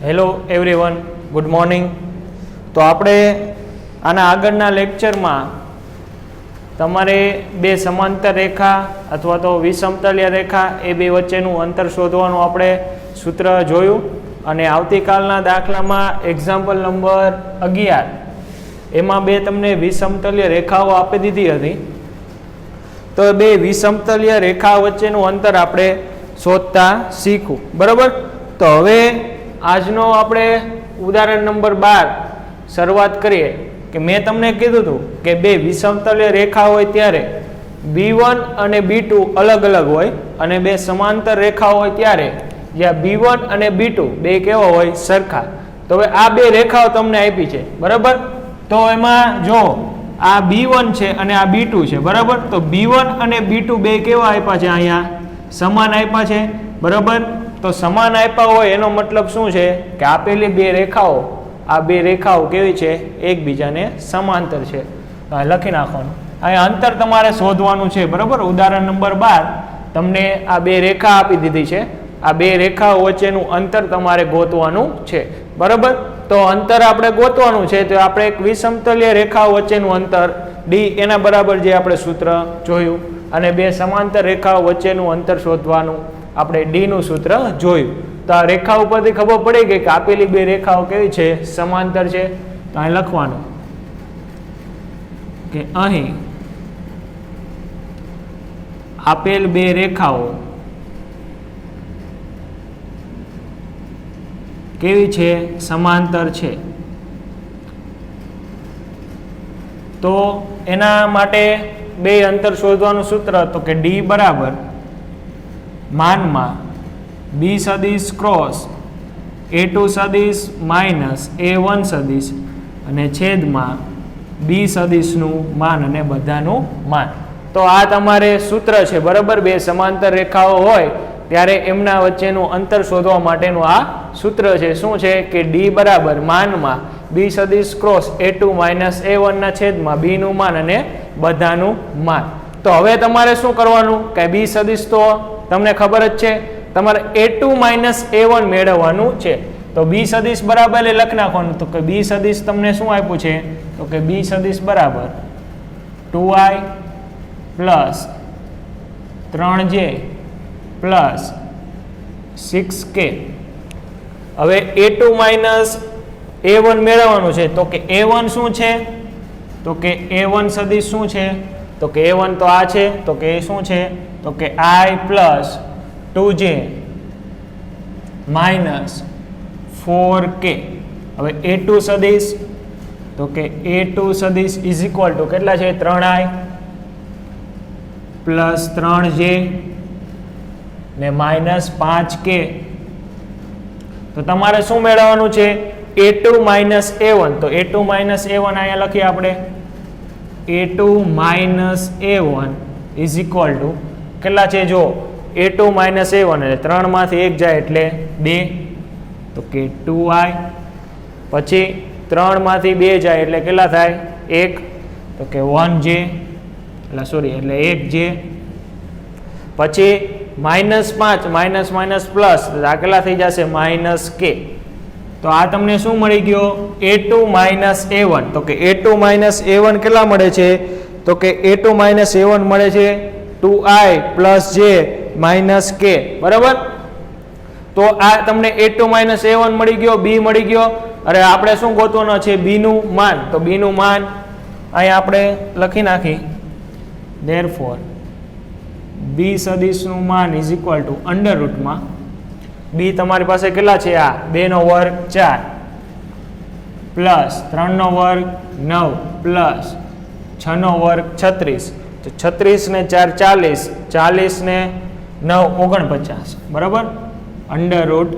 Hello everyone, good morning. તો આપણે આના આગળના લેક્ચરમાં તમારે બે સમાંતર રેખા અથવા તો વિષમતલીય રેખા એ બે વચ્ચેનું અંતર શોધવાનું આપણે સૂત્ર જોયું. અને આવતીકાલના દાખલામાં એક્ઝામ્પલ નંબર 11 એમાં બે તમને વિષમતલીય રેખાઓ આપી દીધી હતી. તો બે વિષમતલીય રેખા વચ્ચેનું અંતર આપણે શોધતા શીખવું. બરાબર. તો હવે આજનો આપણે ઉદાહરણ નંબર 12 શરૂઆત કરીએ. કે મેં તમને કીધું હતું કે બે વિષમતલીય રેખા હોય ત્યારે B1 અને B2 અલગ અલગ હોય અને બે સમાંતર રેખા હોય ત્યારે જ્યાં B1 અને B2 બે કેવા હોય સરખા. તો હવે આ બે રેખાઓ તમને આપી છે. બરાબર. તો એમાં જો આ B1 છે અને આ B2 છે. બરાબર. તો B1 અને B2 બે કેવા આપ્યા છે? અહીંયા સમાન આપ્યા છે. બરાબર. તો સમાન આપ્યા હોય એનો મતલબ શું છે કે આપેલી બે રેખાઓ, આ બે રેખાઓ કેવી છે? એકબીજાને સમાંતર છે. લખી નાખવાનું. અહીંયા અંતર તમારે શોધવાનું છે. બરાબર. ઉદાહરણ નંબર 12 તમને આ બે રેખા આપી દીધી છે. આ બે રેખાઓ વચ્ચેનું અંતર તમારે ગોતવાનું છે. બરાબર. તો અંતર આપણે ગોતવાનું છે તો આપણે એક વિષમતલીય રેખાઓ વચ્ચેનું અંતર D એના બરાબર જે આપણે સૂત્ર જોયું, અને બે સમાંતર રેખાઓ વચ્ચેનું અંતર શોધવાનું આપણે D નું સૂત્ર જોયું. તો આ રેખા ઉપરથી ખબર પડી ગઈ કે આપેલી બે રેખાઓ કેવી છે? સમાંતર છે. તો અહીં લખવાનું કે અહીં આપેલ બે રેખાઓ કેવી છે? સમાંતર છે. તો એના માટે બે અંતર શોધવાનું સૂત્ર તો કે D બરાબર માનમાં B સદિશ ક્રોસ A2 સદિશ માઇનસ A1 સદિશ અને છેદમાં B સદિશનું માન અને બધાનું માન. તો આ તમારે સૂત્ર છે. બરાબર. બે સમાંતર રેખાઓ હોય ત્યારે એમના વચ્ચેનું અંતર શોધવા માટેનું આ સૂત્ર છે. શું છે? કે D બરાબર માનમાં B સદિશ ક્રોસ A2 માઇનસ A1 ના છેદમાં B નું માન અને બધાનું માન. તો હવે તમારે શું કરવાનું કે B સદિશ તો તમને ખબર જ છે, તમારે A2 માઇનસ A1 મેળવવાનું છે. તો B સદિશ બરાબર એ લખી નાખવાનું. તો કે B સદિશ તમને શું આપ્યું છે? તો કે B સદિશ બરાબર 2i plus 3j plus 6k. હવે A2 માઇનસ A1 મેળવવાનું છે. તો કે A1 શું છે? તો કે A1 સદિશ શું છે? તો કે A1 તો આ છે. તો કે એ શું છે? તો કે I plus 2j minus 4k. હવે A2 સદિશ તો કે A2 સદિશ ઇઝ ઇક્વલ ટુ કેટલા છે? 3i પ્લસ 3j ને માઇનસ 5k. તો તમારે શું મેળવવાનું છે? A2 minus A1. તો A2 માઇનસ A1 અહીંયા લખીએ આપણે. A2 minus A1 is equal two કેટલા છે? જો A2 માઇનસ A1 એટલે 3 માંથી 1 જાય એટલે 2. તો કે 2i પછી 3 માંથી 2 જાય એટલે કેટલા થાય? 1. તો કે 1j એટલે સોરી એટલે 1j. પછી માઇનસ 5 માઇનસ માઇનસ પ્લસ આ કેટલા થઈ જશે? Minus k. તો આ તમને શું મળી ગયો? A2 minus A1. તો કે A2 માઇનસ A1 કેટલા મળે છે? તો કે A2 માઇનસ A1 મળે છે 2i plus j minus k. બરાબર. તો આ તમને A2 માઇનસ A1 મળી ગયો, B મળી ગયો. અરે આપણે શું ગોતવાનું છે? B નું માન. તો B નું માન અહીંયા આપણે લખી નાખી. ધેરફોર B સદિશનું માન ઇઝ ઇક્વલ ટુ અંડર રૂટમાં B તમારી પાસે કેટલા છે? આ 2 નો વર્ગ 4 પ્લસ 3 નો વર્ગ 9 પ્લસ 6 નો વર્ગ 36. તો 36 ને 4 40, 40 ને 9 49. બરાબર. અંડર રૂટ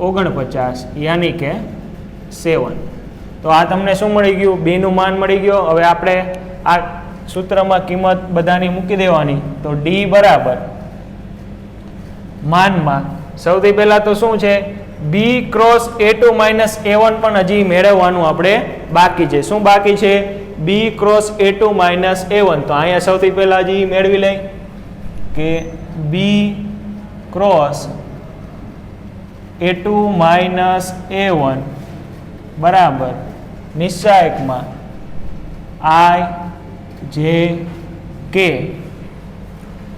49 યાની કે 7. તો આ તમને શું મળી ગયું? B નું માન મળી ગયો. હવે આપણે આ સૂત્રમાં કિંમત બધાની મૂકી દેવાની. તો D બરાબર માનમાં સૌથી પહેલા તો શું છે? B cross A2 minus A1 પણ હજી મેળવવાનું આપણે બાકી છે. શું બાકી છે? B cross A2 minus A1. તો અહીંયા સૌથી પહેલા હજી મેળવી લઈ કે B cross a2 minus a1 બરાબર નિશ્ચાયકમાં i j k.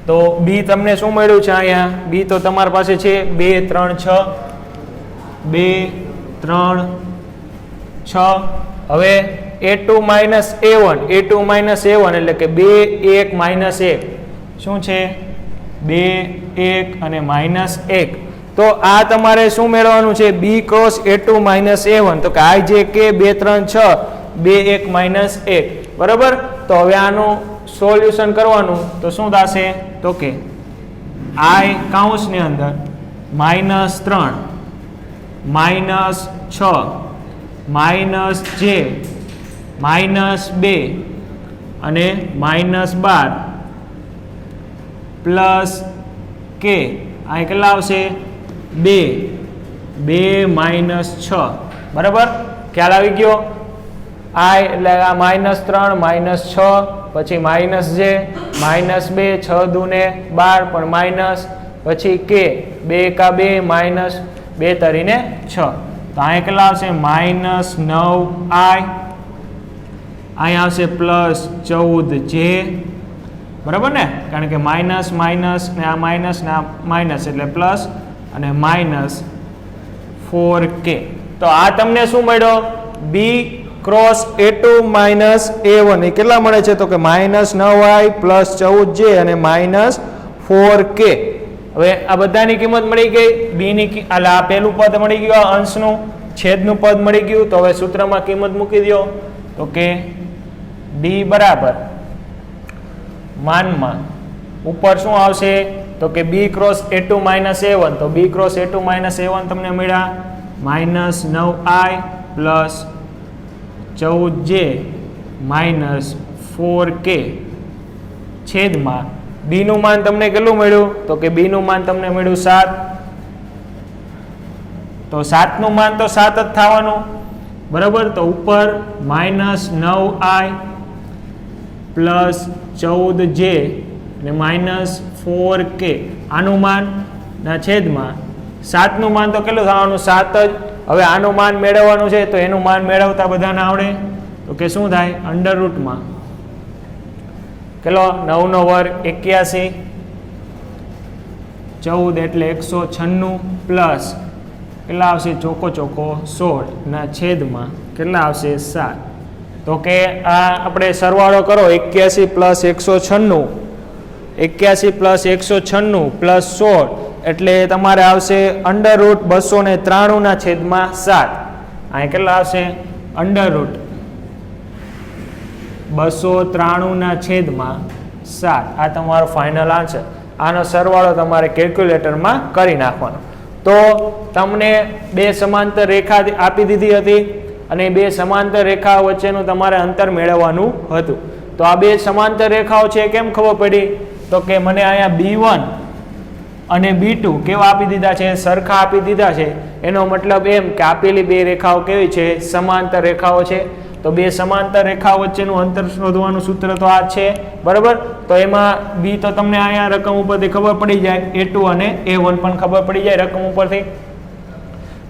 તો બી તમને શું મળ્યું છે અહીંયા? બી તો તમારી પાસે છે 2 3 6 2 3 6. હવે a2 માઇનસ a1 એટલે કે 2 1 માઇનસ 1 શું છે? 2 1 અને માઇનસ 1. તો આ તમારે શું મેળવવાનું છે? B cross a2 minus a1. તો કે i j k 2 3 6 2 1 માઇનસ 1 બરાબર. તો હવે આનું સોલ્યુશન કરવાનું તો શું થશે? તો કે i કૌંસની અંદર -3 -6 -j -2 અને -12 પ્લસ k. આ કેટલા આવશે? 2 -6 બરાબર. ખ્યાલ આવી ગયો? i એટલે આ -3 -6 પછી -j -2 6 દૂને 12 પણ માઇનસ પછી k 2 કા 2 -2 તરીને 6. તો અહીં કેટલા આવશે? -9i. અહીં આવશે +14j બરાબર ને? કારણ કે માઇનસ માઇનસ ને આ માઇનસ એટલે પ્લસ અને -4k. તો આ તમને શું મળ્યો? બી ક્રોસ a2 માઇનસ a1 એ કેટલા મળે છે? તો કે -9i +14j અને -4k. હવે આ બધાની કિંમત મળી ગઈ. બી ની એટલે આ પહેલું પદ મળી ગયું, આ અંશનું છેદનું પદ મળી ગયું. તો હવે સૂત્રમાં કિંમત મૂકી દો. તો કે ડી બરાબર માનમાં ઉપર શું આવશે? તો કે બી ક્રોસ a2 માઇનસ a1. તો બી ક્રોસ a2 માઇનસ a1 તમને મળ્યા -9i +14j -4k છેદમાં બી નું માન તમને કેટલું મળ્યું? તો કે બી નું માન તમને મળ્યું 7. તો 7 નું માન તો 7 જ થવાનું બરાબર. તો ઉપર -9i +14j અને -4k આનું માન ના છેદમાં 7 નું માન તો કેટલું થવાનું? 7 જ. હવે આનું માન મેળવવાનું છે તો એનું માન મેળવતા બધાને આવડે. તો કે શું થાય? અંડર રૂટમાં કેટલો? 9 નો વર્ગ 81, 14 એટલે 196 પ્લસ કેટલા આવશે? ચોકો 16 ના છેદમાં કેટલા આવશે? 7. તો કે આ આપણે સરવાળો કરો 81 + 196 +16 એટલે તમારે આવશે અંડર રૂટ 293 ના છેદમાં 7. અહીં કેટલા આવશે? અંડર રૂટ 293 ના છેદમાં 7. આ તમારો ફાઇનલ આન્સર. આનો સરવાળો તમારે કેલ્ક્યુલેટરમાં કરી નાખવાનો. તો તમને બે સમાંતર રેખા આપી દીધી હતી અને બે સમાંતર રેખાઓ વચ્ચેનું તમારે અંતર મેળવવાનું હતું. તો આ બે સમાંતર રેખાઓ છે કેમ ખબર પડી? તો કે મને અહીંયા B1 અને B2 કેવા આપી દીધા છે? સરખા આપી દીધા છે. એનો મતલબ એમ કે આપેલી બે રેખાઓ કેવી છે? સમાંતર રેખાઓ છે. તો બે સમાંતર રેખાઓ વચ્ચેનું અંતર શોધવાનું સૂત્ર તો આ છે બરાબર. તો એમાં બી તો તમને અહીંયા રકમ ઉપરથી ખબર પડી જાય, a2 અને a1 પણ ખબર પડી જાય રકમ ઉપરથી.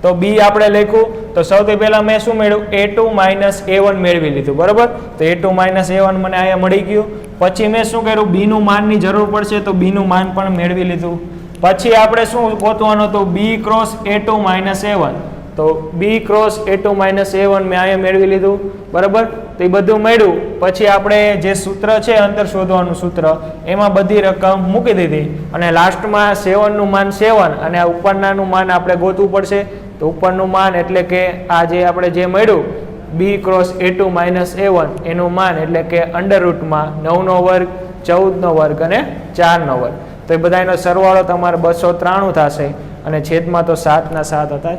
તો બી આપણે લખ્યું તો સૌથી પહેલા મેં શું મેળવ્યું? a2 માઇનસ a1 મેળવી લીધું બરાબર. તો a2 માઇનસ a1 મને અહીંયા મળી ગયું. પછી મેં શું કર્યું? બી નું માનની જરૂર પડશે તો બી નું માન પણ મેળવી લીધું. પછી આપણે શું ગોતવાનું હતું? B cross a2 minus a1. તો બી ક્રોસ a2 માઇનસ a1 મેં અહીંયા મેળવી લીધું બરાબર. તો એ બધું મળ્યું. પછી આપણે જે સૂત્ર છે અંતર શોધવાનું સૂત્ર એમાં બધી રકમ મૂકી દીધી અને લાસ્ટમાં 7 નું માન 7 અને આ ઉપરનાનું માન આપણે ગોતવું પડશે. તો ઉપરનું માન એટલે કે આ જે આપણે જે મળ્યું બી ક્રોસ a2 માઇનસ a1 એનું માન એટલે કે અંડર રૂટમાં 9 નો વર્ગ 14 નો વર્ગ અને 4 નો વર્ગ. તો એ બધાનો સરવાળો તમારે 293 થશે અને છેદમાં તો 7 ના 7 હતા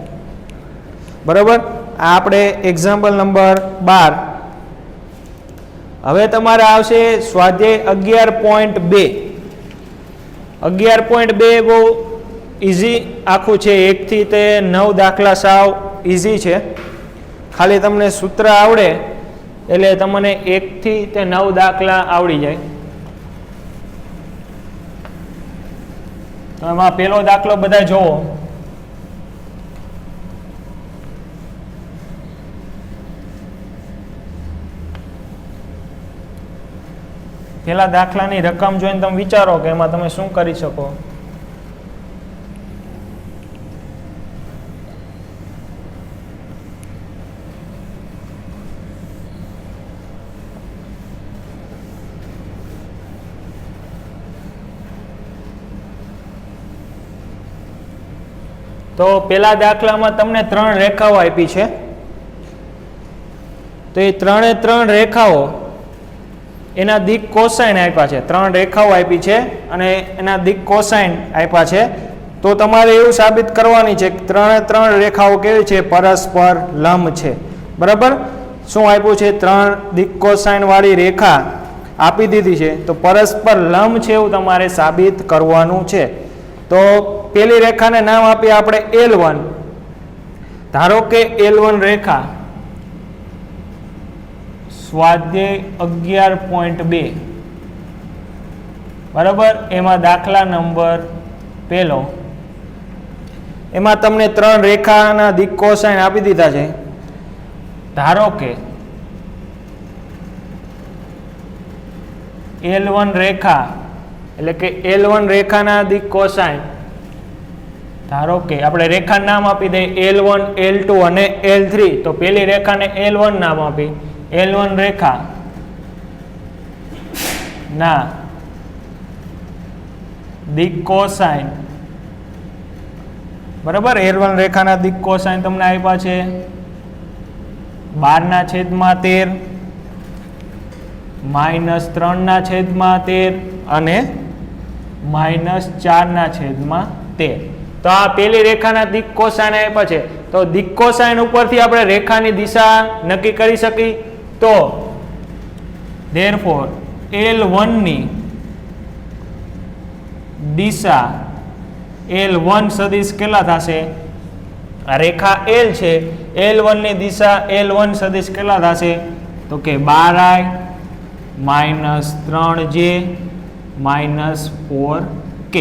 બરાબર. આ આપણે એક્ઝામ્પલ નંબર 12. હવે તમારે આવશે સ્વાધ્યાય 11.2. 11.2 બહુ ઇઝી આખું છે. 1 થી તે 9 દાખલા સાવ ઇઝી છે. ખાલી તમને સૂત્ર આવડે એટલે તમને 1 થી તે 9 દાખલા આવડી જાય. તો એમાં પહેલો દાખલો બધા જોવો. પેલા દાખલાની રકમ જોઈને તમે વિચારો કે એમાં તમે શું કરી શકો. તો પેલા દાખલામાં તમને 3 રેખાઓ આપી છે. તો એ 3 રેખાઓ એના દિક કોસાઇન આપ્યા છે. 3 રેખાઓ આપી છે અને એના દિક કોસાઇન આપ્યા છે. તો તમારે એવું સાબિત કરવાની છે કે 3 રેખાઓ કેવી છે? પરસ્પર લંબ છે. બરાબર? શું આપ્યું છે? 3 દિક કોસાઇન વાળી રેખા આપી દીધી છે. તો પરસ્પર લંબ છે એવું તમારે સાબિત કરવાનું છે. તો પેલી રેખાને નામ આપીએ આપણે L1. ધારો કે L1 રેખા સ્વાધ્યાય 11.2 બરાબર. એમાં દાખલા નંબર 1 એમાં તમને 3 રેખાના દિક કોસાઇન આપી દીધા છે. ધારો કે L1 રેખા એટલે કે L1 રેખાના દિક કોસાઇન, ધારો કે આપણે રેખા નામ આપી દઈએ L1, L2 અને L3. તો પેલી રેખાને L1 નામ આપી. L1 રેખા ના દિક કોસાઇન, બરાબર. L1 રેખાના દિક કોસાઇન તમને આપ્યા છે 12/13 -3/13 અને -4/13. તો આ પેલી રેખાના દિક કોસાઇન આપ્યા છે. તો દિક કોસાઇન ઉપરથી આપણે રેખાની દિશા નક્કી કરી શકી. તો therefore L1 ની દિશા L1 સદિશ કેટલા થશે? આ રેખા L છે. L1 ની દિશા L1 સદિશ કેટલા થશે? તો કે 12i -3j -4k.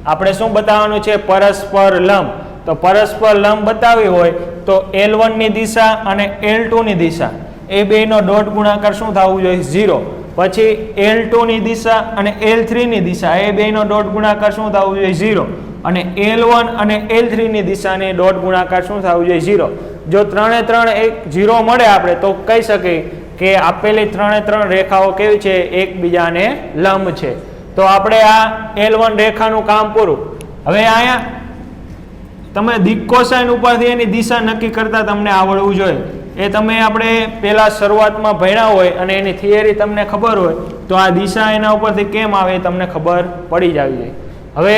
આપણે શું બતાવવાનું છે? પરસ્પર લંબ. તો પરસ્પર લંબ બતાવી હોય તો L1 ની દિશા અને L2 ની દિશા એ બેનો ડોટ ગુણાકાર શું થવું જોઈએ? 0. પછી L2 ની દિશા અને L3 ની દિશા એ બેનો ડોટ ગુણાકાર શું થવું જોઈએ? 0. અને L1 અને L3 ની દિશાની ડોટ ગુણાકાર શું થવું જોઈએ? 0. જો 3 એક 0 મળે આપણે તો કહી શકીએ કે આપેલી 3 રેખાઓ કેવી છે? એકબીજાને લંબ છે. તો આપણે આ L1 રેખાનું કામ પૂરું. હવે અહીંયા તમે દિક કોસાઇન ઉપરથી એની દિશા નક્કી કરતા તમને આવડવું જોઈએ. એ તમે આપણે પહેલા શરૂઆતમાં ભણ્યા હોય અને એની થિયરી તમને ખબર હોય તો આ દિશા એના ઉપરથી કેમ આવે એ તમને ખબર પડી જાવી જોઈએ. હવે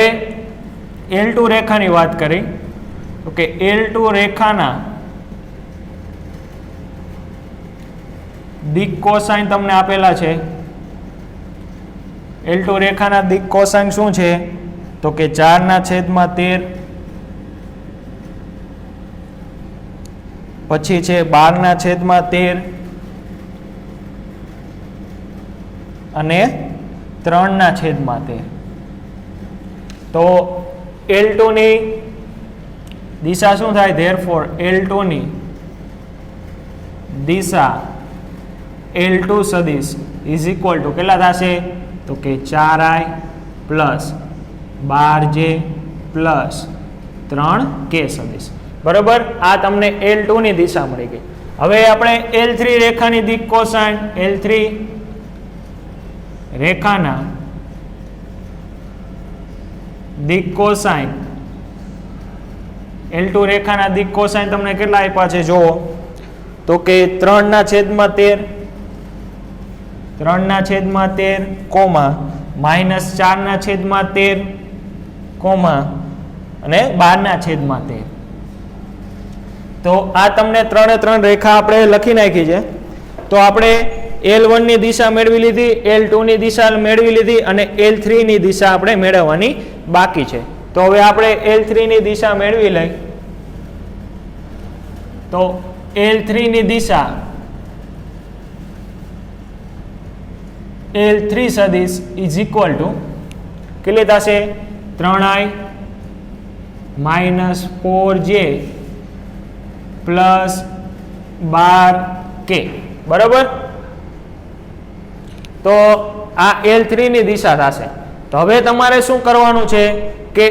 L2 રેખાની વાત કરી તો કે L2 રેખાના દિક કોસાઇન તમને આપેલા છે. L2 રેખાના દિક કોસાઇન શું છે? તો કે 4/13, પછી છે 12/13 અને 3/13. તો L2 ની દિશા શું થાય? therefore L2 ની દિશા L2 સદિશ ઇઝ ઇક્વલ ટુ કેટલા થશે? તો કે 4i + 12j + 3k સદિશ. બરોબર. આ તમને L2 ની દિશા મળી ગઈ. હવે આપણે L3 રેખાની દિક કોસાઇન, L3 રેખાના દિક કોસાઇન, L2 રેખાના દિક કોસાઇન તમને કેટલા આપ્યા છે જુઓ? તો કે 3/13, 3/13, -4/13, અને 12/13. તો આ તમને 3 રેખા આપણે લખી નાખી છે. તો આપણે L1 ની દિશા મેળવી લીધી, L2 ની દિશા મેળવી લીધી અને L3 ની દિશા આપણે મેળવવાની બાકી છે. તો હવે આપણે L3 ની દિશા મેળવી લઈ. તો L3 ની દિશા L3 સદિશ ઇઝ ઇક્વલ ટુ કેટલી થશે? 3i -4j + 12k. બરાબર. તો આ L3 ની દિશા થશે. તો હવે તમારે શું કરવાનું છે કે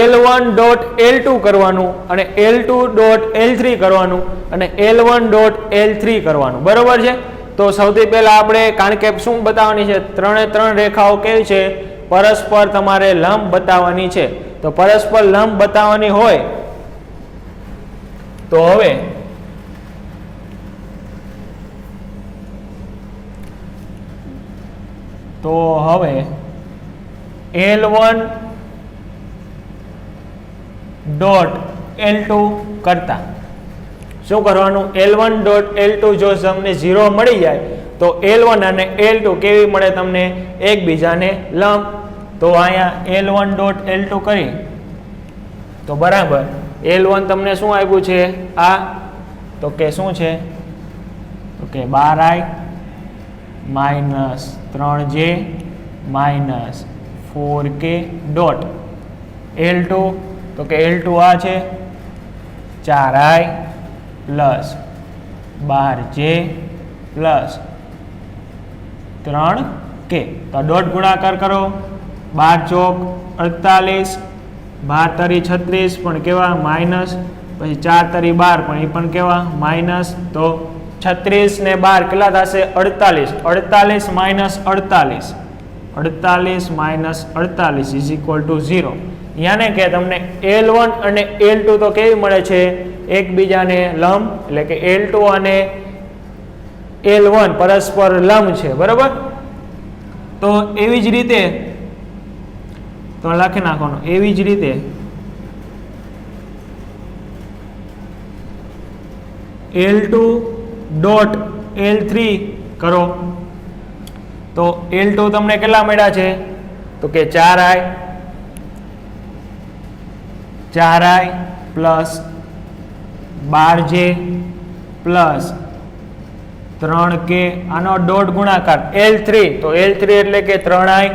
L1 ડોટ L2 કરવાનું અને L2 ડોટ L3 કરવાનું અને L1 ડોટ L3 કરવાનું, બરોબર છે. તો સૌથી પહેલા આપણે, કારણ કે શું બતાવવાની છે, ત્રણે ત્રણ રેખાઓ કેવી છે, પરસ્પર તમારે લંબ બતાવવાની છે. તો પરસ્પર લંબ બતાવવાની હોય તો હવે L1 ડોટ L2 કરતા શું કરવાનું, L1 ડોટ L2 જો તમને 0 મળી જાય તો L1 અને L2 કેવી મળે તમને, એકબીજાને લંબ. તો અહીંયા L1 ડોટ L2 કરી તો બરાબર L1 તમને શું આપ્યું છે આ, તો કે શું છે, તો કે 12i minus 3j minus 4k dot L2, તો કે L2 આ છે 4i plus 12j plus 3k. તો ડોટ ગુણાકાર કરો, 12 ચોક 48, 12 તરી 36 પણ કેવા માઇનસ, પછી 4 તરી 12 પણ એ પણ કેવા માઇનસ. તો 36 ને 12 કેટલા થશે 48, 48 minus 48, 48 minus 48 is equal two 0. યાને કે તમને L1 અને L2 તો કેવી મળે છે, એકબીજાને લંબ, એટલે કે L2 અને L1 પરસ્પર લંબ છે, બરાબર. તો એવી જ રીતે તો લખી નાખવાનું, એવી જ રીતે L2 ડોટ L3 કરો તો L2 તમને કેટલા મળ્યા છે, તો કે 4i plus 12j plus 3k. આનો ડોટ ગુણાકાર L3, તો L3 એટલે કે 3i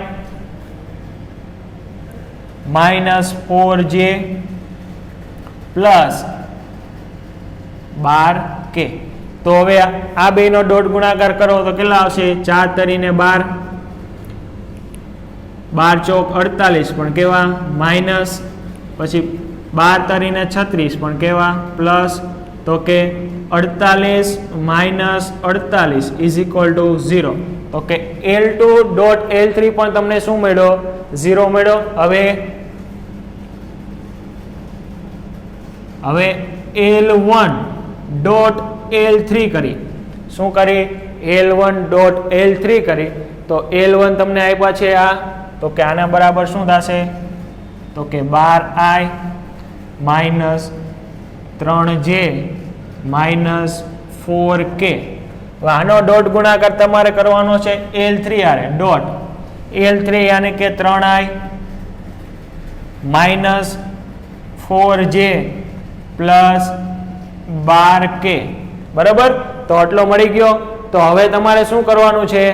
minus 4j plus 12k. તો હવે આ બેનો ડોટ ગુણાકાર કરો તો કેટલા આવશે, 4 તરીને 12, 12 ચોક 48 પણ કેવા માઇનસ, પછી 12 તરીને 36 પણ કેવા પ્લસ. તો કે 48 માઇનસ 48 ઇઝ ઇક્વલ ટુ 0. તો કે L2 ડોટ L3 પણ તમને શું મળ્યો, 0 મળ્યો. હવે L1 ડોટ L3 કરી, શું કરી, L1 ડોટ L3 કરી. તો L1 તમને આપ્યા છે આ, તો કે આના બરાબર શું થશે, તો કે 12i minus 3j minus 4k. આનો ડોટ ગુણાકાર તમારે કરવાનો છે L3 આરે, ડોટ L3 યાને કે 3i minus 4j plus 12k, બરાબર. તો આટલો મળી ગયો. તો હવે તમારે શું કરવાનું છે,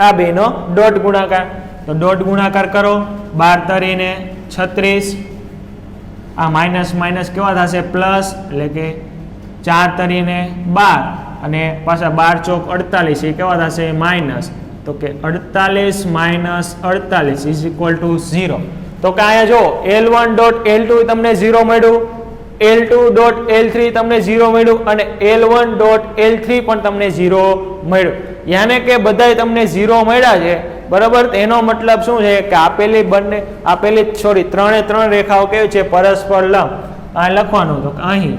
આ બેનો ડોટ ગુણાકાર. તો ડોટ ગુણાકાર કરો, 12 તરીને 36, આ માઇનસ માઇનસ કેવા થશે પ્લસ, એટલે કે 4 તરીને 12 અને પાછા 12 ચોક 48 એ કેવા થશે માઇનસ. તો કે 48 માઇનસ 48 ઇઝ ઇક્વલ ટુ 0. તો કે અહીંયા જો L1 ડોટ L2 તમને 0 મળ્યું, L2 ડોટ L3 તમને 0 મળ્યું અને L1 ડોટ L3 પણ તમને 0 મળ્યું. યાને કે બધાય તમને 0 મળ્યા છે, બરાબર. એનો મતલબ શું છે કે આપેલી ત્રણે ત્રણ રેખાઓ કેવી છે, પરસ્પર લંબ. આ લખવાનું તો અહીં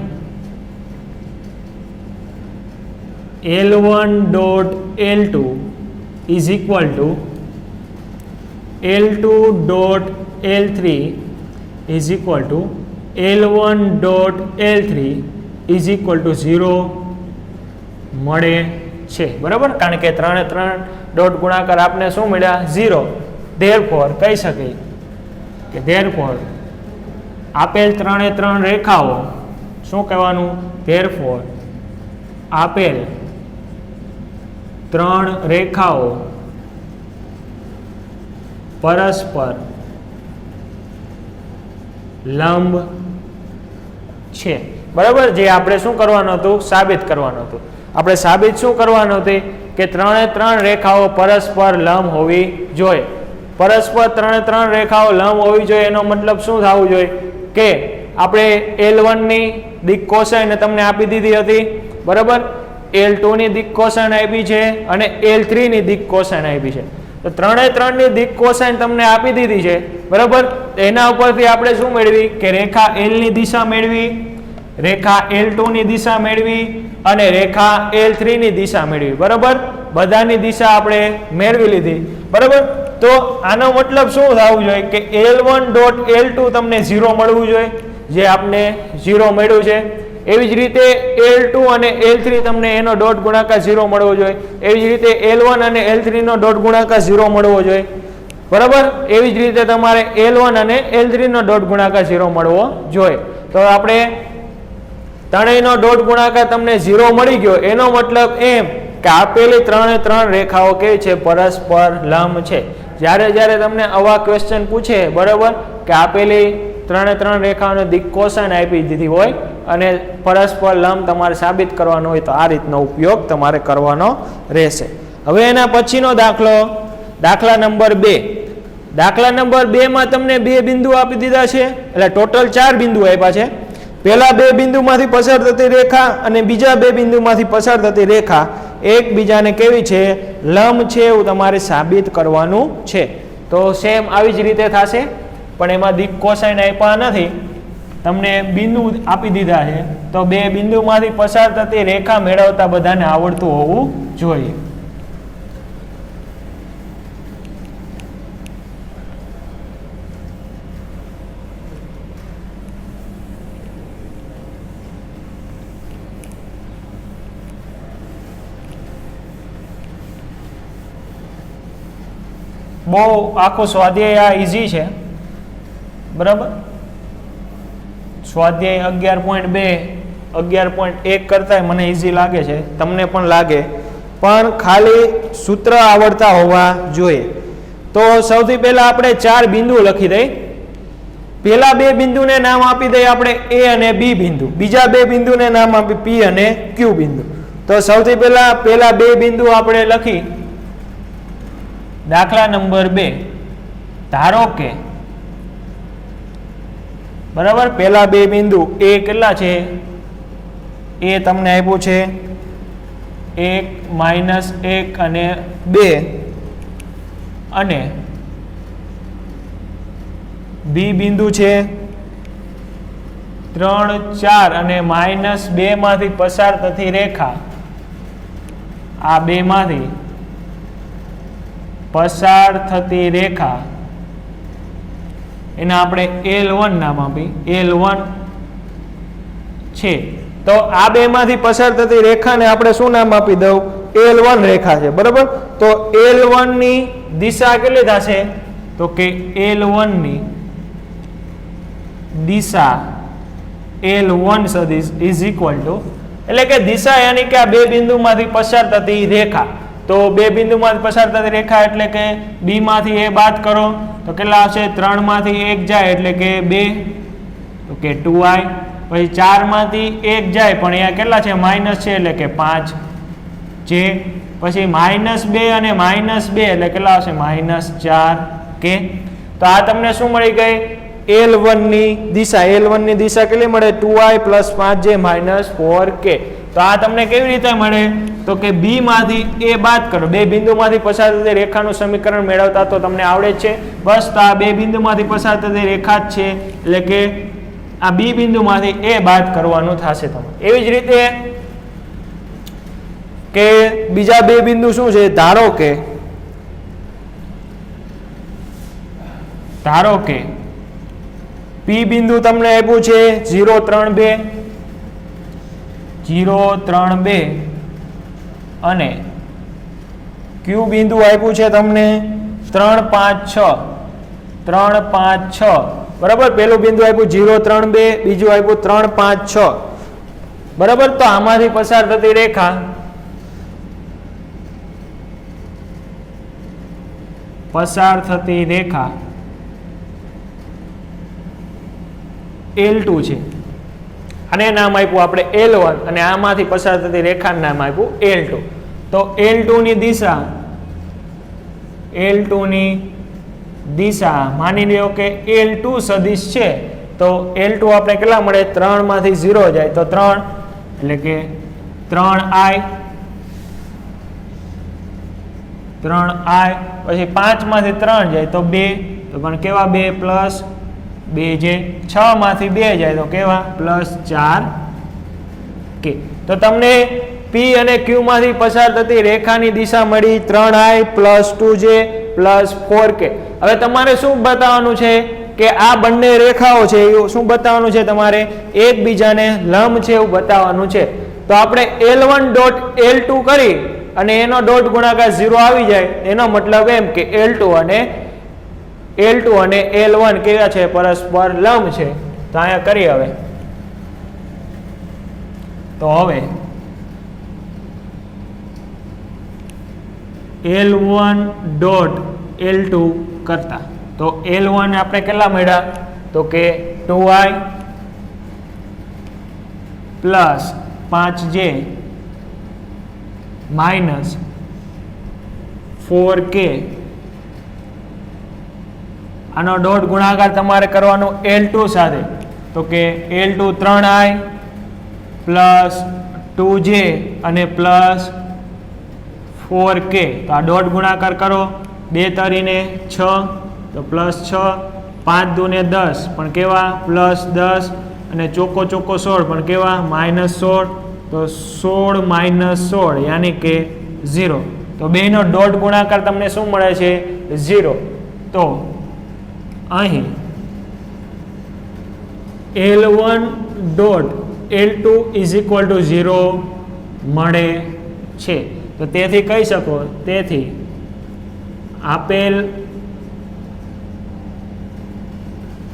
L1 dot L2 is equal two L2 dot L3 is equal two L1 dot L3 is equal two 0 મળે છે, બરાબર. કારણ કે ત્રણે ત્રણ ડોટ ગુણાકાર આપને શું મળ્યા, 0. ધેરફોર કહી શકાય કે ધેરફોર આપેલ ત્રણે ત્રણ રેખાઓ, શું કહેવાનું, ધેરફોર આપેલ ત્રણ રેખાઓ પરસ્પર લંબ છે, બરાબર. જે આપણે શું કરવાનું હતું, સાબિત કરવાનું હતું. આપણે સાબિત શું કરવાનું હતું કે 3 રેખાઓ પરસ્પર લંબ હોવી જોઈએ. પરસ્પર 3 રેખાઓ લંબ હોવી જોઈએ એનો મતલબ શું થવું જોઈએ કે આપણે L1 ની દિક કોસાઇન તમને આપી દીધી હતી, બરાબર, L2 ની દિક કોસાઇન આપી છે અને L3 ની દિક કોસાઇન આપી છે. તો 3 ની દિક કોસાઇન તમને આપી દીધી છે, બરાબર. એના ઉપરથી આપણે શું મેળવી કે રેખા L ની દિશા મેળવી, રેખા L2 ની દિશા મેળવી અને રેખા L3 ની દિશા મેળવી, બરાબર. બધાની દિશા આપણે મેળવી લીધી, બરાબર. તો આનો મતલબ શું થવું જોઈએ કે L1 ડોટ L2 તમને 0 મળવું જોઈએ, જે આપણે 0 મળ્યું છે. એવી જ રીતે L2 અને L3 તમને એનો ડોટ ગુણાકાર 0 મળવો જોઈએ. એવી જ રીતે L1 અને L3 નો ડોટ ગુણાકાર 0 મળવો જોઈએ, બરાબર. એવી જ રીતે તમારે L1 અને L3 નો ડોટ ગુણાકાર 0 મળવો જોઈએ. તો આપણે ત્રણેયનો ડોટ ગુણાકાર તમને 0 મળી ગયો, એનો મતલબ એમ કે આપેલી 3 રેખાઓ કેવી છે, પરસ્પર લંબ છે. જ્યારે તમને આવા ક્વેશ્ચન પૂછે, બરાબર, કે આપેલી 3 રેખાઓને દિક કોસાઇન આપી દીધી હોય અને પરસ્પર લંબ તમારે સાબિત કરવાનો હોય તો આ રીતનો ઉપયોગ તમારે કરવાનો રહેશે. હવે એના પછીનો દાખલા નંબર 2. દાખલા નંબર 2 માં તમને 2 બિંદુ આપી દીધા છે, એટલે ટોટલ 4 બિંદુ આપ્યા છે. પહેલા 2 બિંદુમાંથી પસાર થતી રેખા અને બીજા 2 બિંદુમાંથી પસાર થતી રેખા એકબીજાને કેવી છે, લંબ છે એવું તમારે સાબિત કરવાનું છે. તો સેમ આવી જ રીતે થશે, પણ એમાં દિક કોસાઇન આપ્યા નથી, તમને બિંદુ આપી દીધા છે. તો 2 બિંદુમાંથી પસાર થતી રેખા મેળવતા બધાને આવડતું હોવું જોઈએ. બહુ આખું સ્વાધ્યાય આ ઈઝી છે, બરાબર. સ્વાધ્યાય 11.2 11.1 કરતા મને ઈઝી લાગે છે, તમને પણ લાગે, પણ ખાલી સૂત્ર આવડતા હોવા જોઈએ. તો સૌથી પહેલા આપણે 4 બિંદુ લખી દઈએ. પહેલા 2 બિંદુને નામ આપી દઈએ આપણે A અને B બિંદુ, બીજા 2 બિંદુને નામ આપી P અને Q બિંદુ. તો સૌથી પહેલા 2 બિંદુ આપણે લખી. દાખલા નંબર 2, ધારો કે, બરાબર, પહેલા 2 બિંદુ A કેટલા છે, A તમને આપ્યું છે 1 -1 અને 2, અને B બિંદુ છે 3 4 અને -2 માંથી પસાર થતી રેખા, આ 2 માંથી પસાર થતી રેખા એને આપણે L1 નામ આપી, L1 છે. તો આ 2 માંથી પસાર થતી રેખાને આપણે શું નામ આપી દઉં, L1 રેખા છે, બરાબર. તો L1 ની દિશા કેટલી થશે, તો કે L1 ની દિશા L1 સદિશ ઇઝ ઇક્વલ ટુ, એટલે કે દિશા યાની કે આ 2 બિંદુમાંથી પસાર થતી રેખા. તો 2 બિંદુમાંથી પસાર થતી રેખા એટલે કે B માંથી A બાદ કરો તો કેટલા આવશે, 3 માંથી 1 જાય એટલે કે 2, તો કે 2i. પછી 4 માંથી 1 જાય પણ અહીંયા કેટલા છે, માઇનસ છે એટલે કે 5 જે. પછી -2 અને -2 એટલે કેટલા આવશે, -4 કે. તો આ તમને શું મળી ગઈ, L1 ની દિશા. L1 ની દિશા કેટલી મળે, 2i + 5j -4k. તો આ તમને કેવી રીતે મળે, તો કે B માંથી A બાદ કરો. 2 બિંદુમાંથી પસાર થતી રેખાનું સમીકરણ મેળવતા તો તમને આવડે જ છે. બસ તો આ 2 બિંદુમાંથી પસાર થતી રેખા જ છે, એટલે કે આ B બિંદુમાંથી A બાદ કરવાનું થશે તમારે. એવી જ રીતે કે બીજા 2 બિંદુ શું છે, ધારો કે P બિંદુ તમને આપ્યું છે 0 3 2 અને Q બિંદુ આપ્યું છે તમને 3 5 6, બરાબર. પેલું બિંદુ આપ્યું 0 3 2, બીજું આપ્યું 3 5 6, બરાબર. તો આમાંથી પસાર થતી રેખા L2 છે, અને નામ આપ્યું આપણે L1, અને આમાંથી પસાર થતી રેખાનું નામ આપ્યું L2. તો L2 ની દિશા માની લ્યો કે L2 સદિશ છે, તો L2 આપણે કેટલા મળે? 3 માંથી 0 જાય તો 3, એટલે કે 3i, પછી 5 માંથી 3 જાય તો 2, તો પણ કેવા 2 પ્લસ 2 જે 6 માંથી 2 જાય તો કેવા પ્લસ 4k. તો તમને P અને Q માંથી પસાર થતી રેખાની દિશા મળી 3i plus 2j plus 4k. હવે તમારે શું બતાવવાનું છે કે આ બંને રેખાઓ છે એ શું બતાવવાનું છે? તમારે એકબીજાને લંબ છે એવું બતાવવાનું છે. તો આપણે L1 ડોટ L2 કરી અને એનો ડોટ ગુણાકાર 0 આવી જાય, એનો મતલબ એમ કે L2 અને L1 કેવા છે? પરસ્પર લંબ છે. તો અહીંયા કરી હવે. તો હવે L1 ડોટ L2 કરતા તો L1 આપણે કેટલા મળ્યા? તો કે 2i plus 5j minus 4k. આનો ડોટ ગુણાકાર તમારે કરવાનો L2 સાથે, તો કે L2 3i પ્લસ 2j અને પ્લસ 4k. તો આ ડોટ ગુણાકાર કરો, 2 તરીને 6 તો પ્લસ 6, 5 દૂને 10 પણ કેવા પ્લસ 10, અને ચોખ્ખો 16 પણ કેવા માઇનસ 16, તો 16 માઇનસ 16 યાની કે 0. તો બેનો ડોટ ગુણાકાર તમને શું મળે છે? 0. તો અહીં L1 dot L2 is equal two 0 મળે છે. તો તેથી કહી શકો, તેથી આપેલ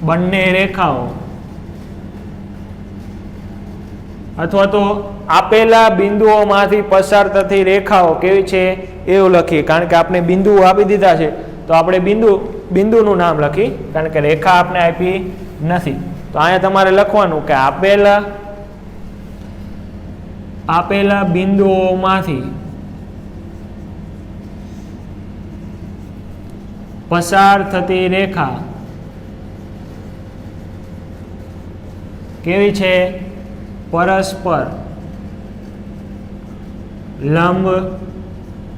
બંને રેખાઓ અથવા તો આપેલા બિંદુઓમાંથી પસાર થતી રેખાઓ કેવી છે એવું લખીએ. કારણ કે આપણે બિંદુઓ આપી દીધા છે તો આપણે બિંદુનું નામ લખી, કારણ કે રેખા આપણે આપી નથી. તો અહીંયા તમારે લખવાનું કે આપેલા બિંદુઓમાંથી પસાર થતી રેખા કેવી છે? પરસ્પર લંબ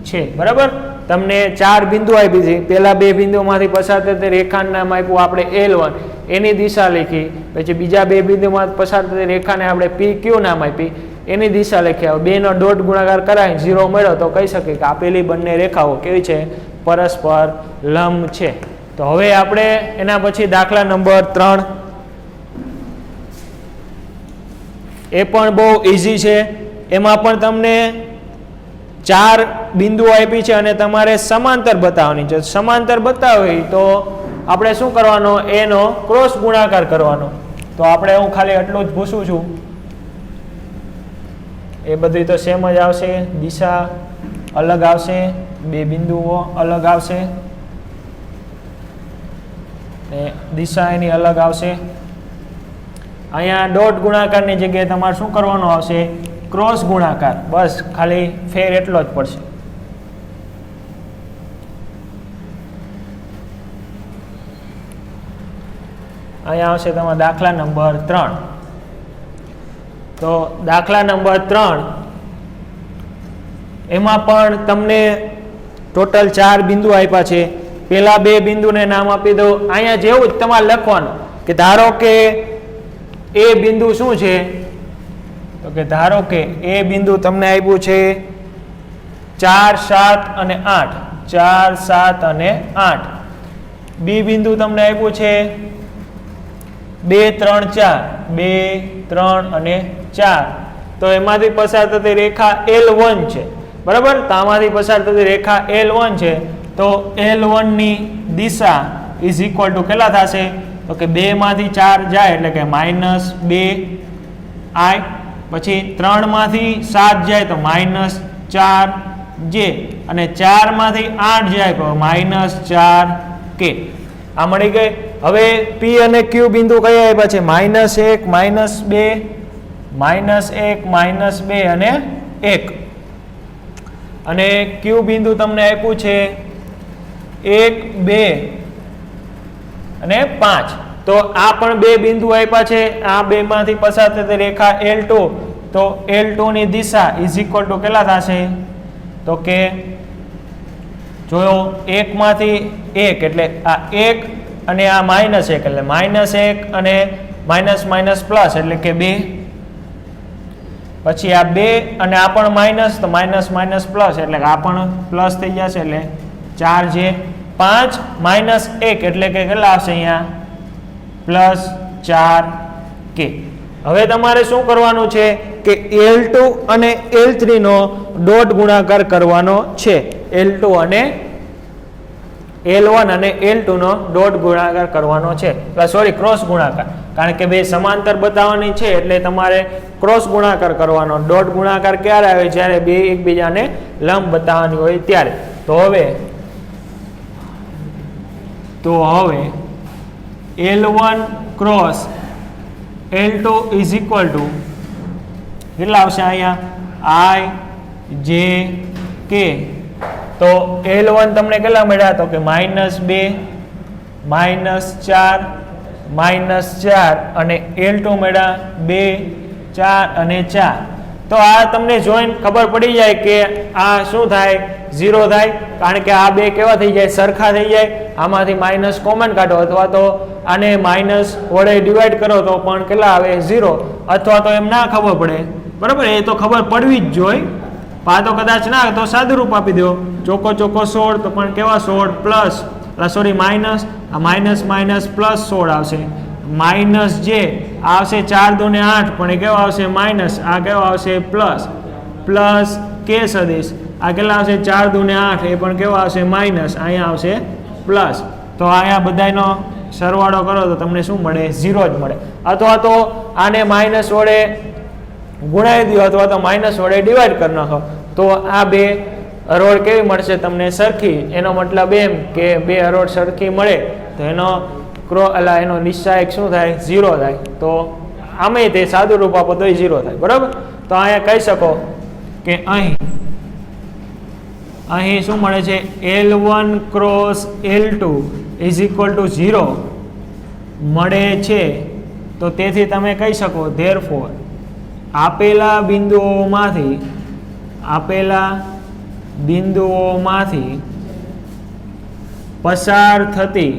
છે. બરાબર? તમને 4 બિંદુ આપી છે. પહેલા 2 બિંદુઓમાંથી પસાર થતી રેખાનું નામ આપ્યું આપણે L1, એની દિશા લખી. પછી બીજા 2 બિંદુમાંથી પસાર થતી રેખાને આપણે PQ નામ આપી, એની દિશા લખી. 2 નો ડોટ ગુણાકાર કરાય 0 મળ્યો તો કહી શકીએ કે આપેલી બંને રેખાઓ કેવી છે? પરસ્પર લંબ છે. તો હવે આપણે એના પછી દાખલા નંબર 3, એ પણ બહુ ઇઝી છે. એમાં પણ તમને 4 બિંદુઓ આપી છે અને તમારે સમાંતર બતાવવાની છે. સમાંતર બતાવી તો આપણે શું કરવાનો? એનો ક્રોસ ગુણાકાર કરવાનો. તો આપણે હું ખાલી એટલું જ પૂછું છું, એ બધી તો સેમ જ આવશે. દિશા અલગ આવશે, 2 બિંદુઓ અલગ આવશે, દિશા એની અલગ આવશે. અહીંયા ડોટ ગુણાકારની જગ્યાએ તમારે શું કરવાનું આવશે? ક્રોસ ગુણાકાર. બસ ખાલી ફેર એટલો જ પડશે. અહીંયા આવશે તમારો દાખલા નંબર 3. તો દાખલા નંબર 3 એમાં પણ તમને ટોટલ 4 બિંદુ આપ્યા છે. પેલા 2 બિંદુને નામ આપી દો. અહીંયા જેવું જ તમારે લખવાનું કે ધારો કે એ બિંદુ શું છે? તો કે ધારો કે એ બિંદુ તમને આપ્યું છે 4, 7 અને 8. 4, 7 અને 8. બી બિંદુ તમને આપ્યું છે 2, 3, 4. 2, 3 અને 4. તો એમાંથી પસાર થતી રેખા L1 છે. બરાબર? તો આમાંથી પસાર થતી રેખા L1 છે. તો L1 ની દિશા ઇઝ ઇક્વલ ટુ કેટલા થશે? તો કે 2 માંથી 4 જાય એટલે કે -2i, પછી 3 માંથી 7 જાય તો -4j, અને 4 માંથી 8 જાય તો -4k. આ મળી ગઈ. હવે P અને Q બિંદુ કયા આપ્યા છે? -1, -2, -1, -2 અને 1. અને ક્યુ બિંદુ તમને આપ્યું છે 1, 2 અને 5. તો આ પણ બે બિંદુ આપ્યા છે. આ બેમાંથી પસાર થતી રેખા L2, તો L2 ની દિશા ઇઝ ઇક્વલ ટુ કેટલા થશે? તો કે જોયો 1 માંથી 1 એટલે આ 1 અને આ -1 એટલે -1 અને માઇનસ માઇનસ પ્લસ એટલે કે 2. પછી આ 2 અને આ પણ માઇનસ, તો માઇનસ માઇનસ પ્લસ એટલે કે આ પણ પ્લસ થઈ જશે એટલે 4 છે. 5 માઇનસ 1 એટલે કે કેટલા આવશે અહીંયા? +4k. હવે તમારે શું કરવાનું છે કે L2 અને L3 નો ડોટ ગુણાકાર કરવાનો છે. L2 અને L1 અને L2 નો ડોટ ગુણાકાર કરવાનો છે, સોરી ક્રોસ ગુણાકાર, કારણ કે બે સમાંતર બતાવવાની છે એટલે તમારે ક્રોસ ગુણાકાર કરવાનો. ડોટ ગુણાકાર ક્યારે આવે? જ્યારે બે એકબીજાને લંબ બતાવવાની હોય ત્યારે. તો હવે L1 cross L2 is equal two કેટલા આવશે અહીંયા? I J K. તો L1 તમને કેટલા મળ્યા? તો કે -2 -4 -4 અને L2 મળ્યા 2 4 અને 4. તો આ તમને જોઈને ખબર પડી જાય કે આ શું થાય? 0 થાય, કારણ કે આ બે કેવા થઈ જાય? સરખા થઈ જાય. આમાંથી માઇનસ કોમન કાઢો અથવા તો આને માઇનસ વડે ડિવાઈડ કરો તો પણ કેટલા આવે? 0. અથવા તો એમ ના ખબર પડે, બરાબર, એ તો ખબર પડવી જ જોઈએ. આ તો કદાચ ના તો સાદું રૂપ આપી દો, ચોકો 16 તો પણ કેવા 16 પ્લસ, સોરી માઇનસ, આ માઇનસ માઇનસ પ્લસ 16 આવશે. માઇનસ જે આવશે 4 દુ ને 8 પણ એ કેવા આવશે? માઇનસ. આ કેવા આવશે? પ્લસ. પ્લસ કે સદિશ આ કેટલા આવશે? 4 દુ ને 8 એ પણ કેવા આવશે? માઇનસ. અહીંયા આવશે પ્લસ. તો અહીંયા બધાનો સરવાળો કરો તો તમને શું મળે? 0 જ મળે. અથવા તો આને માઇનસ વડે ગુણાવી દો અથવા તો માઇનસ વડે ડિવાઈડ કરી નાખો તો આ બે હરોળ કેવી મળશે તમને? સરખી. એનો મતલબ એમ કે બે હરોળ સરખી મળે તો એનો નિશ્ચાયક શું થાય? 0 થાય. તો આમે તે સાદું રૂપ આપો તો 0 થાય, બરાબર. તો અહીંયા કહી શકો કે અહીં શું મળે છે? L1 cross L2 is equal two 0 મળે છે. તો તેથી તમે કહી શકો ધેરફોર આપેલા બિંદુઓમાંથી પસાર થતી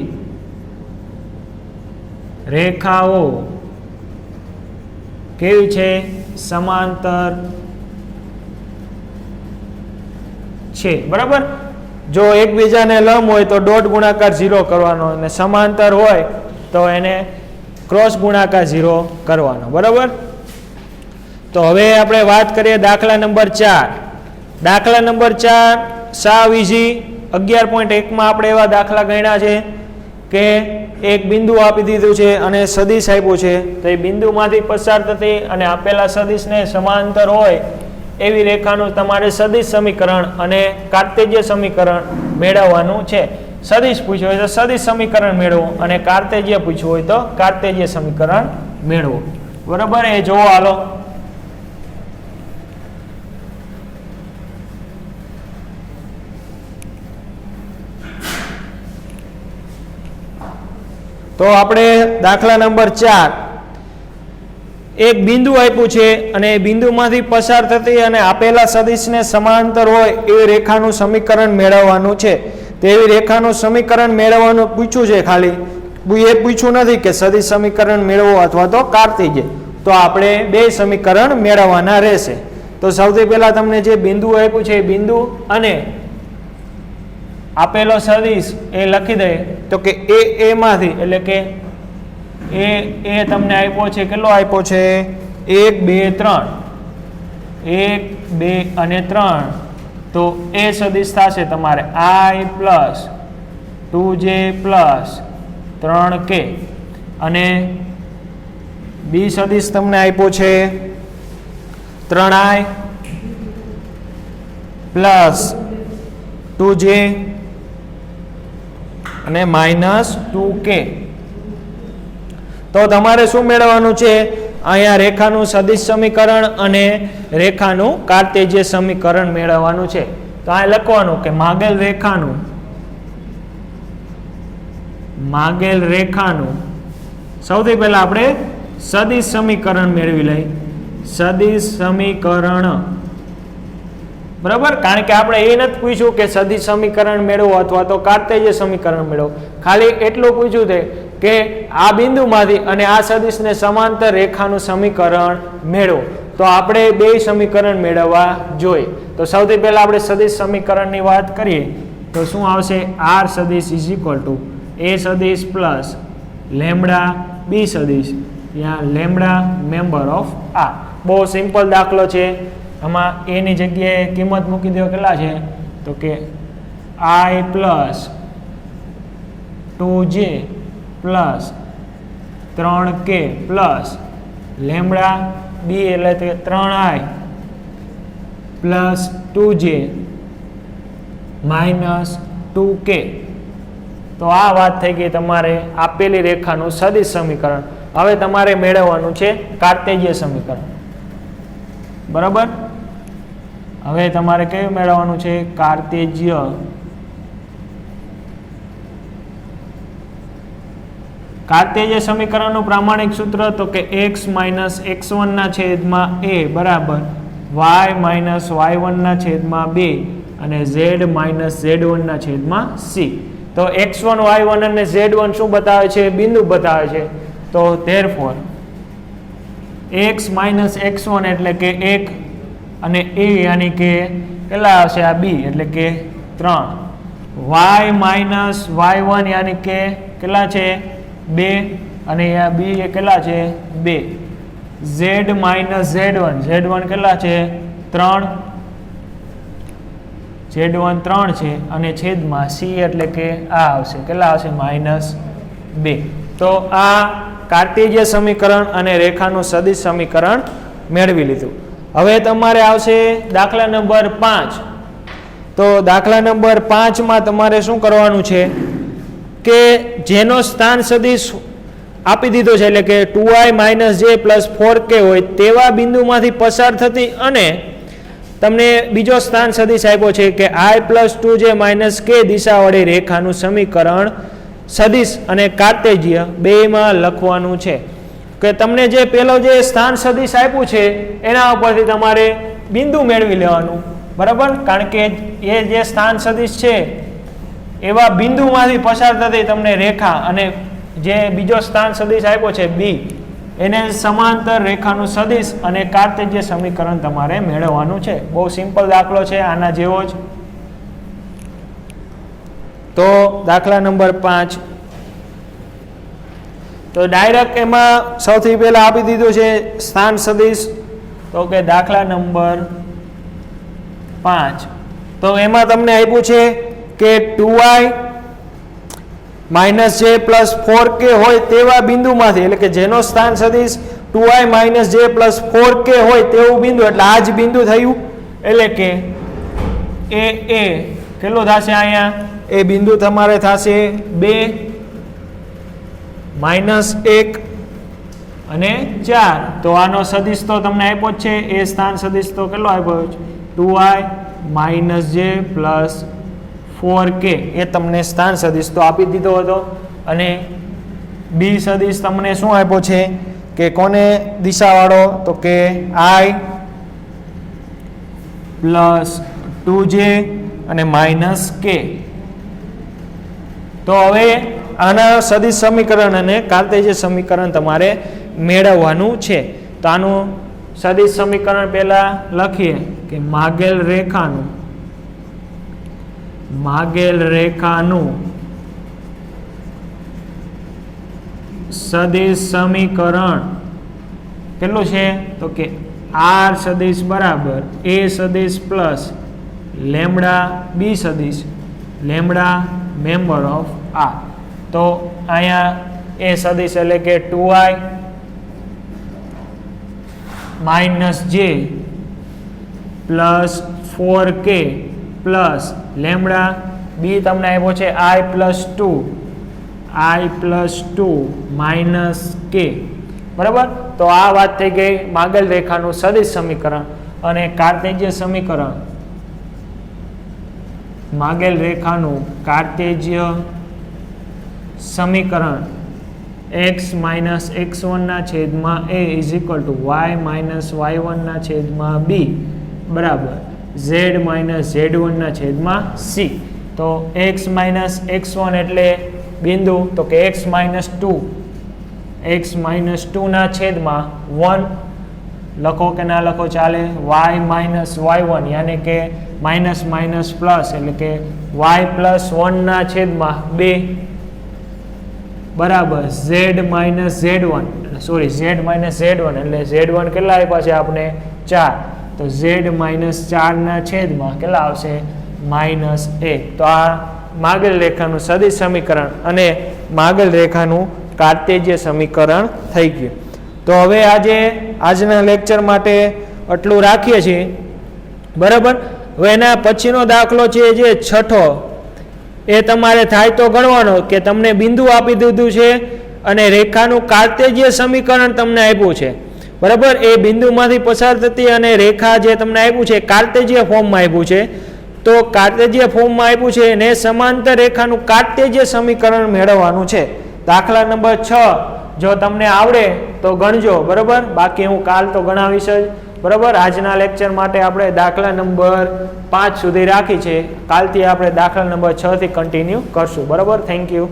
રેખાઓ કેવી છે? સમાંતર છે, બરાબર. જો એકબીજાને લંબ હોય તો ડોટ ગુણાકાર 0 કરવાનો અને સમાંતર હોય તો એને ક્રોસ ગુણાકાર 0 કરવાનો, બરાબર. તો હવે આપણે વાત કરીએ દાખલા નંબર 4. દાખલા નંબર 4 સાવ ઈઝી. 11.1 માં આપણે એવા દાખલા ગણ્યા છે કે એક બિંદુ આપી દીધું છે અને સદિશ આપ્યું છે, તો એ બિંદુમાંથી પસાર થતી અને આપેલા સદિશને સમાંતર હોય એવી રેખાનું તમારે સદિશ સમીકરણ અને કાર્તેજ્ય સમીકરણ મેળવવાનું છે. સદિશ પૂછ્યું હોય તો સદિશ સમીકરણ મેળવો અને કાર્તેજ્ય પૂછ્યું હોય તો કાર્તેજ્ય સમીકરણ મેળવો, બરાબર. એ જોવો હાલો. તો આપણે દાખલા નંબર 4 એક બિંદુ આપ્યું છે અને એ બિંદુમાંથી પસાર થતી અને આપેલા સદિશને સમાંતર હોય એવી રેખાનું સમીકરણ મેળવવાનું છે. તેવી રેખાનું સમીકરણ મેળવવાનું પૂછ્યું છે. ખાલી એ પૂછ્યું નથી કે સદિશ સમીકરણ મેળવો અથવા તો કાર્તેજ્ય. તો આપણે બે સમીકરણ મેળવવાના રહેશે. તો સૌથી પહેલા તમને જે બિંદુ આપ્યું છે એ બિંદુ અને આપેલો સદિશ એ લખી દે તો કે એ માંથી એટલે કે એ તમને આપ્યો છે, કેટલો આપ્યો છે? 1 2 3, 1 2 અને 3. તો એ સદિશ થશે તમારે I plus 2j plus 3k. અને બી સદિશ તમને આપ્યો છે 3i પ્લસ 2j અને -2k. તો તમારે શું મેળવવાનું છે? અહીંયા રેખાનું સદિશ સમીકરણ અને રેખાનું કાર્તેજ્ય સમીકરણ મેળવવાનું છે. તો આ લખવાનું કે માગેલ રેખાનું સૌથી પહેલા આપણે સદિશ સમીકરણ મેળવી લઈ. સદિશ સમીકરણ, બરાબર, કારણ કે આપણે એ નથી પૂછ્યું કે સદિશ સમીકરણ મેળવો અથવા તો કાર્તેજ્ય સમીકરણ મેળવો, ખાલી એટલું પૂછ્યું છે કે આ બિંદુમાંથી અને આ સદિશને સમાંતર રેખાનું સમીકરણ મેળવો. તો આપણે બે સમીકરણ મેળવવા જોઈએ. તો સૌથી પહેલા આપણે સદિશ સમીકરણની વાત કરીએ તો શું આવશે? આર સદિશ ઇઝ ઇક્વલ ટુ એ સદિશ પ્લસ લેમડા બી સદિશ યા લેમડા મેમ્બર ઓફ આર. બહુ સિમ્પલ દાખલો છે. આમાં એની જગ્યાએ કિંમત મૂકી દો, કેટલા છે? તો કે I plus 2j plus 3k plus lambda B એટલે 3i plus 2j minus 2k. તો આ વાત થઈ ગઈ તમારે આપેલી રેખાનું સદિશ સમીકરણ. હવે તમારે મેળવવાનું છે કાર્તેજ્ય સમીકરણ, બરાબર. હવે તમારે કયું મેળવવાનું છે? કાર્તેજ્ય સમીકરણનું પ્રામાણિક સૂત્ર તો કે x માઇનસ x1 ના છેદમાં a બરાબર y માઇનસ y1 ના છેદમાં 2 અને z માઇનસ z1 ના છેદમાં c. તો x1 y1 અને z1 શું બતાવે છે? બિંદુ બતાવે છે. તો therefore x માઇનસ x1 એટલે કે 1 અને a યાની કે કેટલા આવશે? આ b એટલે કે 3. y માઇનસ y1 યાની કે કેટલા છે? 2 અને આ b એ કેટલા છે? 2. z માઇનસ z1 કેટલા છે? 3. z1 3 છે અને છેદમાં c એટલે કે આ આવશે કેટલા આવશે? -2. તો આ કાર્તેજ્ય સમીકરણ અને રેખાનું સદિશ સમીકરણ મેળવી લીધું. હવે તમારે આવશે દાખલા નંબર 5. તો દાખલા નંબર 5 માં તમારે શું કરવાનું છે કે જેનો સ્થાન સદિશ આપી દીધો છે એટલે કે 2i - j + 4k હોય તેવા બિંદુમાંથી પસાર થતી અને તમને બીજો સ્થાન સદિશ આપ્યો છે કે i + 2j - k દિશાવાળી રેખાનું સમીકરણ સદિશ અને કાર્તેજ્ય બેમાં લખવાનું છે. કે તમને જે પેલો જે સ્થાન સદિશ આપ્યું છે એના ઉપરથી તમારે બિંદુ મેળવી લેવાનું, બરાબર. કારણ કે એ જે સ્થાન સદિશ છે એવા બિંદુમાંથી પસાર થતી તમને રેખા અને જે બીજો સ્થાન સદિશ આપ્યો છે બી એને સમાંતર રેખાનું સદિશ અને કાર્તેજ્ય સમીકરણ તમારે મેળવવાનું છે. બહુ સિમ્પલ દાખલો છે, આના જેવો જ. તો દાખલા નંબર 5 તો ડાયરેક્ટ એમાં સૌથી પહેલા આપી દીધું છે સ્થાન સદિશ. તો કે દાખલા નંબર 5 તો એમાં તમને આપ્યું છે કે 2i - j + 4k હોય તેવા બિંદુમાંથી એટલે કે જેનો સ્થાન સદિશ 2i - j + 4k હોય તેવું બિંદુ એટલે આ જ બિંદુ થયું. એટલે કે એ કેટલું થશે? અહીંયા એ બિંદુ તમારે થશે 2 -1 અને 4. તો આનો સદિશ તો તમને આપ્યો જ છે. એ સ્થાન સદિશ તો કેટલો આપ્યો છે? 2i - j + 4k એ તમને સ્થાન સદિશ તો આપી દીધો હતો. અને બી સદિશ તમને શું આપ્યો છે કે કોને દિશાવાળો? તો કે i + 2j અને -k. તો હવે આના સદિશ સમીકરણ અને કાર્તેજ્ય સમીકરણ તમારે મેળવવાનું છે. તો આનું સદિશ સમીકરણ પહેલા લખીએ કે માગેલ રેખાનું સદિશ સમીકરણ કેટલું છે? તો કે આર સદિશ બરાબર એ સદિશ પ્લસ લેમડા બી સદિશ લેમડા મેમ્બર ઓફ આર. તો અહીંયા એ સદિશ એટલે કે 2i - j + 4k plus lambda બી તમને આપ્યો છે i + 2 - k, બરાબર. તો આ વાત થઈ ગઈ માગેલ રેખાનું સદિશ સમીકરણ અને કાર્તેજ્ય સમીકરણ. માગેલ રેખાનું કાર્ટેજ્ય સમીકરણ x માઇનસ x1 છેદમાં a is equal two y minus y1 છેદમાં b બરાબર z માઇનસ z1 છેદમાં c. તો x માઇનસ x1 એટલે બિંદુ, તો કે x માઇનસ 2 ના છેદમાં 1 લખો કે ના લખો ચાલે, y માઇનસ y1 યાની કે માઇનસ માઇનસ પ્લસ એટલે કે y પ્લસ 1 ના છેદમાં 2 બરાબર z માઇનસ z1 એટલે z1 કેટલા આપ્યા છે આપણે 4, તો z માઇનસ 4 ના છેદમાં કેટલા આવશે -1. તો આ માગેલ રેખાનું સદિશ સમીકરણ અને માગેલ રેખાનું કાર્ટેજ્ય સમીકરણ થઈ ગયું. તો હવે આજના લેક્ચર માટે આટલું રાખીએ છીએ બરાબર. હવે એના પછીનો દાખલો છે જે છઠ્ઠો, એ તમારે થાય તો ગણવાનો કે તમને બિંદુ આપી દીધું છે અને રેખાનું કાર્ટેજ્ય સમીકરણ તમને આપ્યું છે બરાબર. એ બિંદુમાંથી પસાર થતી અને રેખા જે તમને આપ્યું છે કાર્ટેજ્ય ફોર્મમાં આપ્યું છે. તો કાર્ટેજ્ય ફોર્મમાં આપ્યું છે એને સમાંતર રેખાનું કાર્ટેજ્ય સમીકરણ મેળવવાનું છે. દાખલા નંબર 6 જો તમને આવડે તો ગણજો બરાબર, બાકી હું કાલ તો ગણાવીશ જ બરાબર. આજના લેક્ચર માટે આપણે દાખલા નંબર 5 સુધી રાખી છે, કાલથી આપણે દાખલા નંબર 6 થી કન્ટિન્યુ કરશું બરાબર. Thank you.